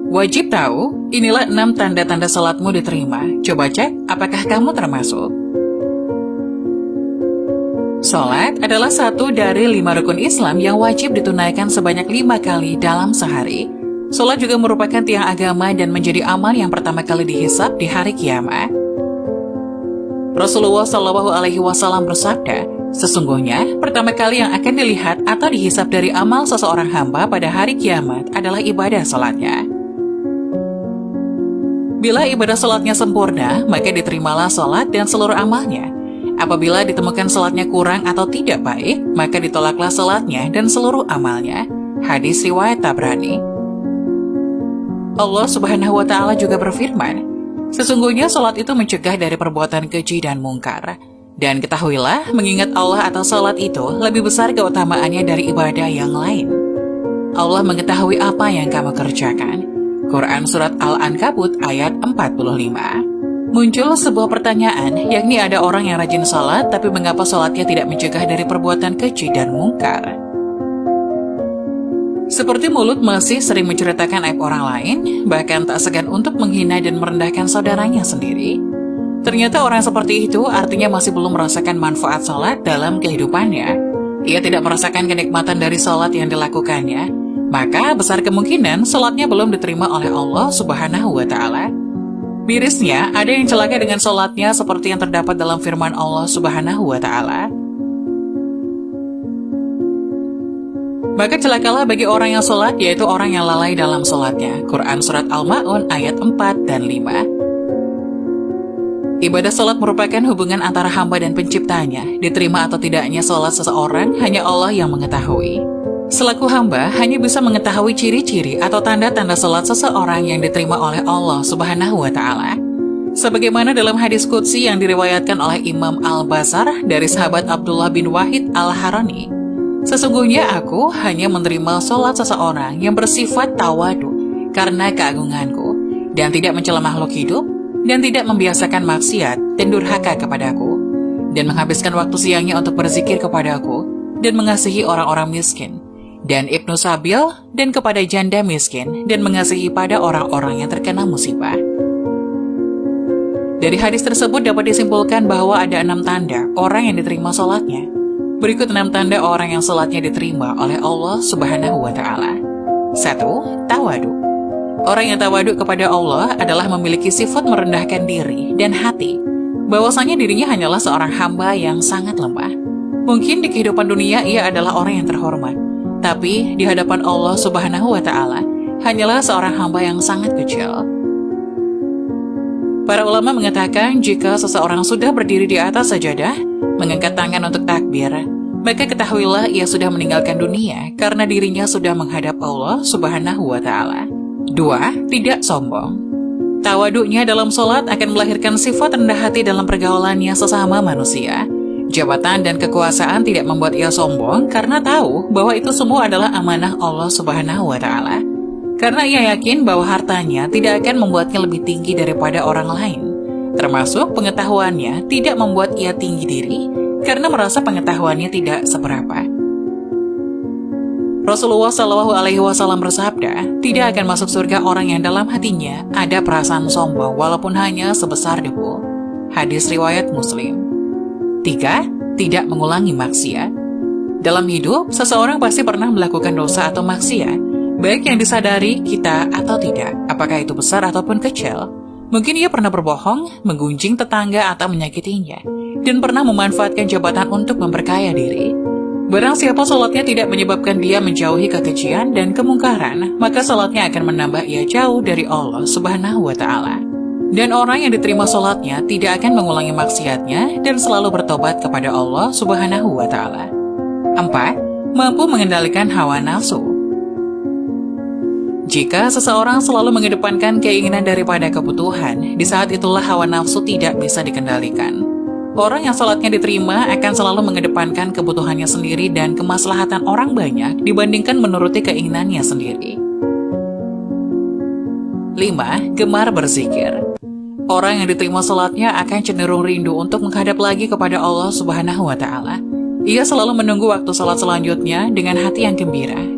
Wajib tahu, inilah 6 tanda-tanda salatmu diterima. Coba cek, apakah kamu termasuk? Salat adalah satu dari 5 rukun Islam yang wajib ditunaikan sebanyak 5 kali dalam sehari. Salat juga merupakan tiang agama dan menjadi amal yang pertama kali dihisab di hari kiamat. Rasulullah Shallallahu Alaihi Wasallam bersabda, sesungguhnya pertama kali yang akan dilihat atau dihisab dari amal seseorang hamba pada hari kiamat adalah ibadah salatnya. Bila ibadah salatnya sempurna, maka diterimalah salat dan seluruh amalnya. Apabila ditemukan salatnya kurang atau tidak baik, maka ditolaklah salatnya dan seluruh amalnya. Hadis riwayat Tabrani. Allah Subhanahu wa Ta'ala juga berfirman, sesungguhnya salat itu mencegah dari perbuatan keji dan mungkar. Dan ketahuilah, mengingat Allah atau salat itu lebih besar keutamaannya dari ibadah yang lain. Allah mengetahui apa yang kamu kerjakan. Quran Surat Al-Ankabut ayat 45. Muncul sebuah pertanyaan, yakni ada orang yang rajin salat, tapi mengapa salatnya tidak mencegah dari perbuatan keji dan mungkar? Seperti mulut masih sering menceritakan aib orang lain, bahkan tak segan untuk menghina dan merendahkan saudaranya sendiri. Ternyata orang seperti itu artinya masih belum merasakan manfaat salat dalam kehidupannya. Ia tidak merasakan kenikmatan dari salat yang dilakukannya. Maka besar kemungkinan salatnya belum diterima oleh Allah Subhanahu wa Ta'ala. Mirisnya, ada yang celaka dengan salatnya seperti yang terdapat dalam firman Allah Subhanahu wa Ta'ala. Maka celakalah bagi orang yang salat, yaitu orang yang lalai dalam salatnya. Quran Surat Al-Ma'un ayat 4 dan 5. Ibadah salat merupakan hubungan antara hamba dan penciptanya. Diterima atau tidaknya salat seseorang, hanya Allah yang mengetahui. Selaku hamba, hanya bisa mengetahui ciri-ciri atau tanda-tanda salat seseorang yang diterima oleh Allah Subhanahu wa Ta'ala. Sebagaimana dalam hadis qudsi yang diriwayatkan oleh Imam Al-Bazar dari sahabat Abdullah bin Wahid Al-Harani. Sesungguhnya aku hanya menerima salat seseorang yang bersifat tawadu karena keagunganku, dan tidak mencela makhluk hidup, dan tidak membiasakan maksiat dan durhaka kepadaku, dan menghabiskan waktu siangnya untuk berzikir kepadaku, dan mengasihi orang-orang miskin, dan Ibnu Sabil, dan kepada janda miskin, dan mengasihi pada orang-orang yang terkena musibah. Dari hadis tersebut dapat disimpulkan bahwa ada 6 tanda orang yang diterima salatnya. Berikut 6 tanda orang yang salatnya diterima oleh Allah Subhanahu wa Ta'ala. 1. Tawadu. Orang yang tawadu kepada Allah adalah memiliki sifat merendahkan diri dan hati, bahwasanya dirinya hanyalah seorang hamba yang sangat lemah. Mungkin di kehidupan dunia ia adalah orang yang terhormat, tapi di hadapan Allah Subhanahu wa Ta'ala hanyalah seorang hamba yang sangat kecil. Para ulama mengatakan jika seseorang sudah berdiri di atas sajadah, mengangkat tangan untuk takbir, maka ketahuilah ia sudah meninggalkan dunia karena dirinya sudah menghadap Allah Subhanahu wa Ta'ala. 2. Tidak sombong. Tawaduknya dalam sholat akan melahirkan sifat rendah hati dalam pergaulannya sesama manusia. Jabatan dan kekuasaan tidak membuat ia sombong karena tahu bahwa itu semua adalah amanah Allah Subhanahu wa Ta'ala. Karena ia yakin bahwa hartanya tidak akan membuatnya lebih tinggi daripada orang lain. Termasuk pengetahuannya tidak membuat ia tinggi diri karena merasa pengetahuannya tidak seberapa. Rasulullah Shallallahu Alaihi Wasallam bersabda, tidak akan masuk surga orang yang dalam hatinya ada perasaan sombong walaupun hanya sebesar debu. Hadis riwayat Muslim. 3. Tidak mengulangi maksiat. Dalam hidup, seseorang pasti pernah melakukan dosa atau maksiat, baik yang disadari kita atau tidak, apakah itu besar ataupun kecil. Mungkin ia pernah berbohong, menggunjing tetangga atau menyakitinya, dan pernah memanfaatkan jabatan untuk memperkaya diri. Barang siapa salatnya tidak menyebabkan dia menjauhi kekejian dan kemungkaran, maka salatnya akan menambah ia jauh dari Allah Subhanahu wa Ta'ala. Dan orang yang diterima salatnya tidak akan mengulangi maksiatnya dan selalu bertobat kepada Allah Subhanahu wa Ta'ala. 4. Mampu mengendalikan hawa nafsu. Jika seseorang selalu mengedepankan keinginan daripada kebutuhan, di saat itulah hawa nafsu tidak bisa dikendalikan. Orang yang salatnya diterima akan selalu mengedepankan kebutuhannya sendiri dan kemaslahatan orang banyak dibandingkan menuruti keinginannya sendiri. 5. Gemar berzikir. Orang yang diterima salatnya akan cenderung rindu untuk menghadap lagi kepada Allah Subhanahu wa Ta'ala. Ia selalu menunggu waktu salat selanjutnya dengan hati yang gembira